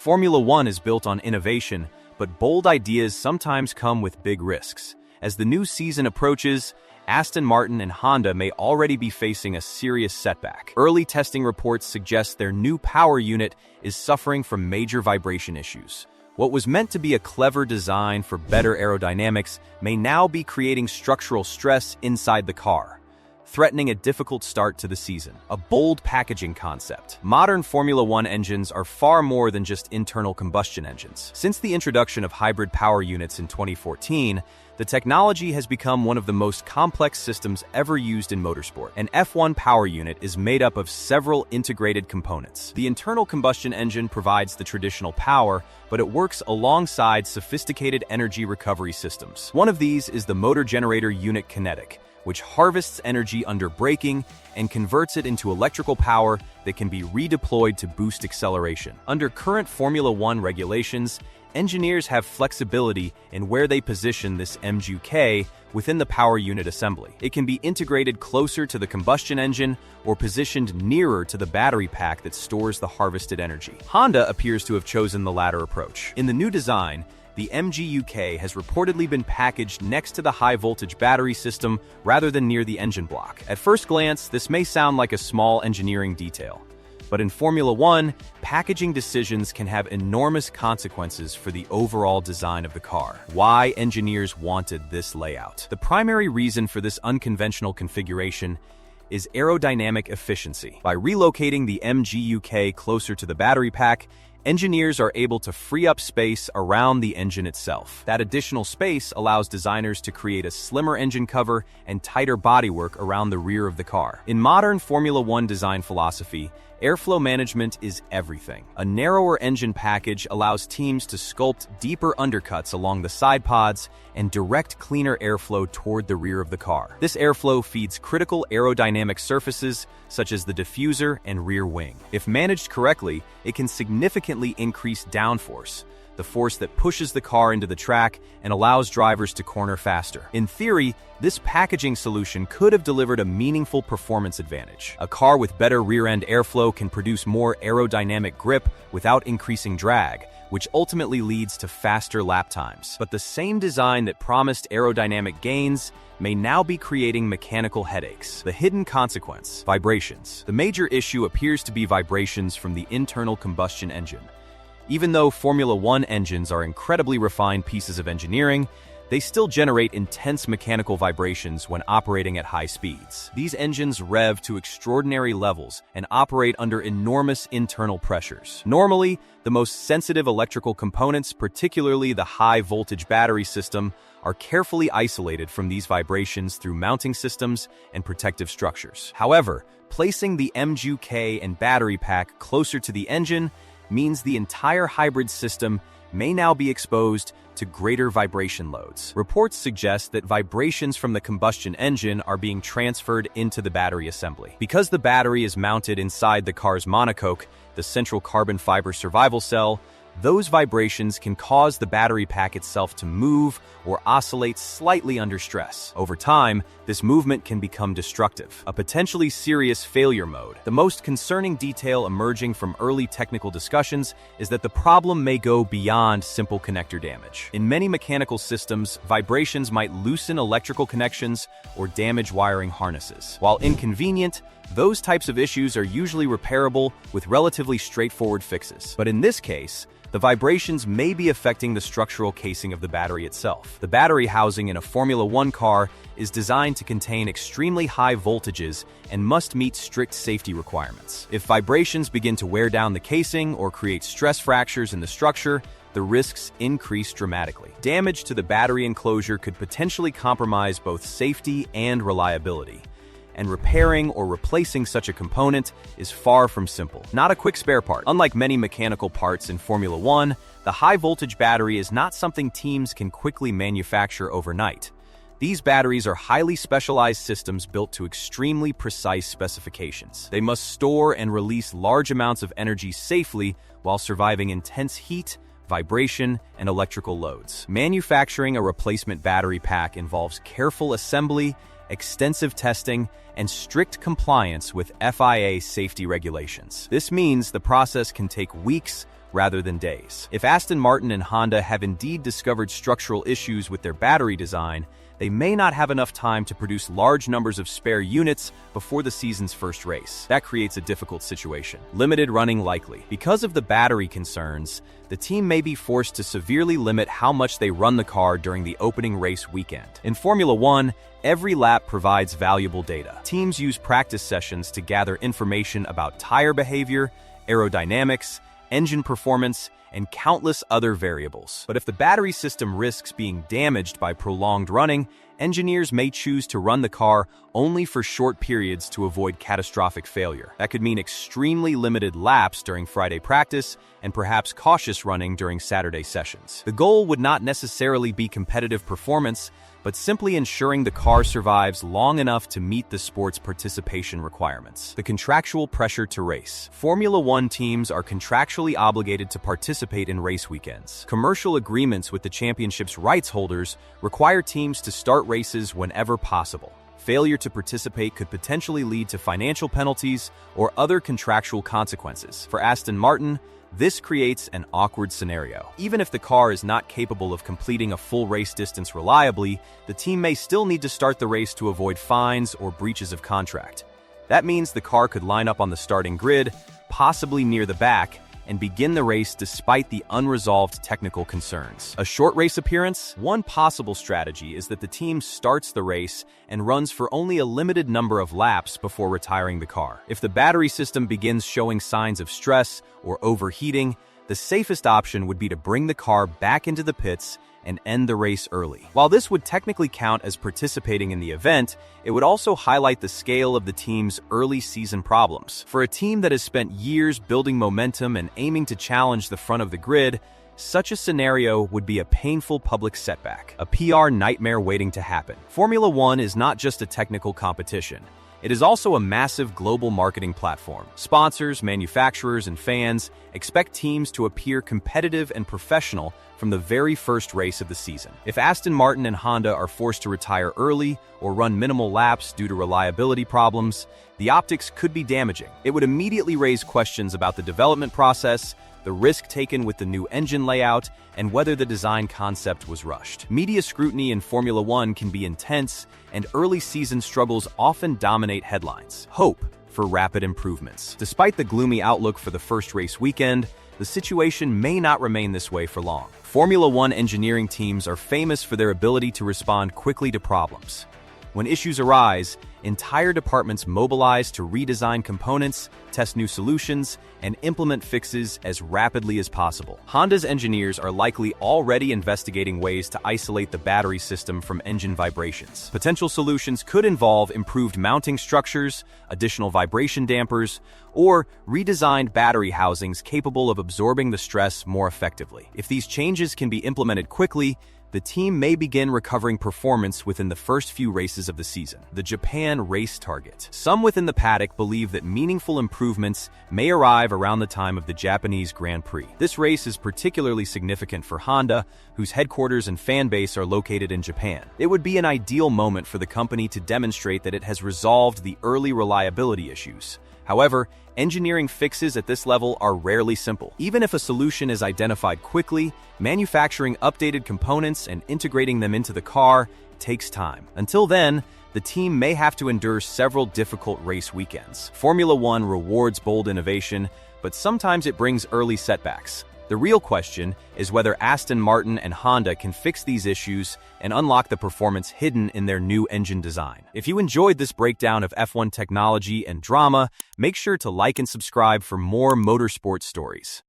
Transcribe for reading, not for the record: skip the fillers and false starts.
Formula One is built on innovation, but bold ideas sometimes come with big risks. As the new season approaches, Aston Martin and Honda may already be facing a serious setback. Early testing reports suggest their new power unit is suffering from major vibration issues. What was meant to be a clever design for better aerodynamics may now be creating structural stress inside the car, threatening a difficult start to the season. A bold packaging concept. Modern Formula One engines are far more than just internal combustion engines. Since the introduction of hybrid power units in 2014, the technology has become one of the most complex systems ever used in motorsport. An F1 power unit is made up of several integrated components. The internal combustion engine provides the traditional power, but it works alongside sophisticated energy recovery systems. One of these is the motor generator unit kinetic, which harvests energy under braking and converts it into electrical power that can be redeployed to boost acceleration. Under current Formula One regulations, engineers have flexibility in where they position this MGK within the power unit assembly. It can be integrated closer to the combustion engine or positioned nearer to the battery pack that stores the harvested energy. Honda appears to have chosen the latter approach. In the new design, the MGUK has reportedly been packaged next to the high-voltage battery system rather than near the engine block. At first glance, this may sound like a small engineering detail, but in Formula One, packaging decisions can have enormous consequences for the overall design of the car. Why engineers wanted this layout? The primary reason for this unconventional configuration is aerodynamic efficiency. By relocating the MGUK closer to the battery pack, engineers are able to free up space around the engine itself. That additional space allows designers to create a slimmer engine cover and tighter bodywork around the rear of the car. In modern Formula One design philosophy, airflow management is everything. A narrower engine package allows teams to sculpt deeper undercuts along the side pods and direct cleaner airflow toward the rear of the car. This airflow feeds critical aerodynamic surfaces such as the diffuser and rear wing. If managed correctly, it can significantly increase downforce, the force that pushes the car into the track and allows drivers to corner faster. In theory, this packaging solution could have delivered a meaningful performance advantage. A car with better rear-end airflow can produce more aerodynamic grip without increasing drag, which ultimately leads to faster lap times. But the same design that promised aerodynamic gains may now be creating mechanical headaches. The hidden consequence: vibrations. The major issue appears to be vibrations from the internal combustion engine. Even though Formula One engines are incredibly refined pieces of engineering, they still generate intense mechanical vibrations when operating at high speeds. These engines rev to extraordinary levels and operate under enormous internal pressures. Normally, the most sensitive electrical components, particularly the high-voltage battery system, are carefully isolated from these vibrations through mounting systems and protective structures. However, placing the MGK and battery pack closer to the engine means the entire hybrid system may now be exposed to greater vibration loads. Reports suggest that vibrations from the combustion engine are being transferred into the battery assembly. Because the battery is mounted inside the car's monocoque, the central carbon fiber survival cell, those vibrations can cause the battery pack itself to move or oscillate slightly under stress. Over time, this movement can become destructive, a potentially serious failure mode. The most concerning detail emerging from early technical discussions is that the problem may go beyond simple connector damage. In many mechanical systems, vibrations might loosen electrical connections or damage wiring harnesses. While inconvenient, those types of issues are usually repairable with relatively straightforward fixes. But in this case, the vibrations may be affecting the structural casing of the battery itself. The battery housing in a Formula One car is designed to contain extremely high voltages and must meet strict safety requirements. If vibrations begin to wear down the casing or create stress fractures in the structure, the risks increase dramatically. Damage to the battery enclosure could potentially compromise both safety and reliability, and repairing or replacing such a component is far from simple. Not a quick spare part. Unlike many mechanical parts in Formula One, the high-voltage battery is not something teams can quickly manufacture overnight. These batteries are highly specialized systems built to extremely precise specifications. They must store and release large amounts of energy safely while surviving intense heat, vibration, and electrical loads. Manufacturing a replacement battery pack involves careful assembly, extensive testing, and strict compliance with FIA safety regulations. This means the process can take weeks rather than days. If Aston Martin and Honda have indeed discovered structural issues with their battery design, they may not have enough time to produce large numbers of spare units before the season's first race. That creates a difficult situation. Limited running likely. Because of the battery concerns, the team may be forced to severely limit how much they run the car during the opening race weekend. In Formula One, every lap provides valuable data. Teams use practice sessions to gather information about tire behavior, aerodynamics, engine performance, and countless other variables. But if the battery system risks being damaged by prolonged running, engineers may choose to run the car only for short periods to avoid catastrophic failure. That could mean extremely limited laps during Friday practice and perhaps cautious running during Saturday sessions. The goal would not necessarily be competitive performance, but simply ensuring the car survives long enough to meet the sport's participation requirements. The contractual pressure to race. Formula One teams are contractually obligated to participate in race weekends. Commercial agreements with the championship's rights holders require teams to start races whenever possible. Failure to participate could potentially lead to financial penalties or other contractual consequences. For Aston Martin, this creates an awkward scenario. Even if the car is not capable of completing a full race distance reliably, the team may still need to start the race to avoid fines or breaches of contract. That means the car could line up on the starting grid, possibly near the back, and begin the race despite the unresolved technical concerns. A short race appearance? One possible strategy is that the team starts the race and runs for only a limited number of laps before retiring the car. If the battery system begins showing signs of stress or overheating, the safest option would be to bring the car back into the pits and end the race early. While this would technically count as participating in the event, it would also highlight the scale of the team's early season problems. For a team that has spent years building momentum and aiming to challenge the front of the grid, such a scenario would be a painful public setback, a PR nightmare waiting to happen. Formula One is not just a technical competition. It is also a massive global marketing platform. Sponsors, manufacturers, and fans expect teams to appear competitive and professional from the very first race of the season. If Aston Martin and Honda are forced to retire early or run minimal laps due to reliability problems, the optics could be damaging. It would immediately raise questions about the development process, the risk taken with the new engine layout, and whether the design concept was rushed. Media scrutiny in Formula One can be intense, and early season struggles often dominate headlines. Hope for rapid improvements. Despite the gloomy outlook for the first race weekend, the situation may not remain this way for long. Formula One engineering teams are famous for their ability to respond quickly to problems. When issues arise, entire departments mobilize to redesign components, test new solutions, and implement fixes as rapidly as possible. Honda's engineers are likely already investigating ways to isolate the battery system from engine vibrations. Potential solutions could involve improved mounting structures, additional vibration dampers, or redesigned battery housings capable of absorbing the stress more effectively. If these changes can be implemented quickly, the team may begin recovering performance within the first few races of the season. The Japan race target. Some within the paddock believe that meaningful improvements may arrive around the time of the Japanese Grand Prix. This race is particularly significant for Honda, whose headquarters and fan base are located in Japan. It would be an ideal moment for the company to demonstrate that it has resolved the early reliability issues. However, engineering fixes at this level are rarely simple. Even if a solution is identified quickly, manufacturing updated components and integrating them into the car takes time. Until then, the team may have to endure several difficult race weekends. Formula One rewards bold innovation, but sometimes it brings early setbacks. The real question is whether Aston Martin and Honda can fix these issues and unlock the performance hidden in their new engine design. If you enjoyed this breakdown of F1 technology and drama, make sure to like and subscribe for more motorsport stories.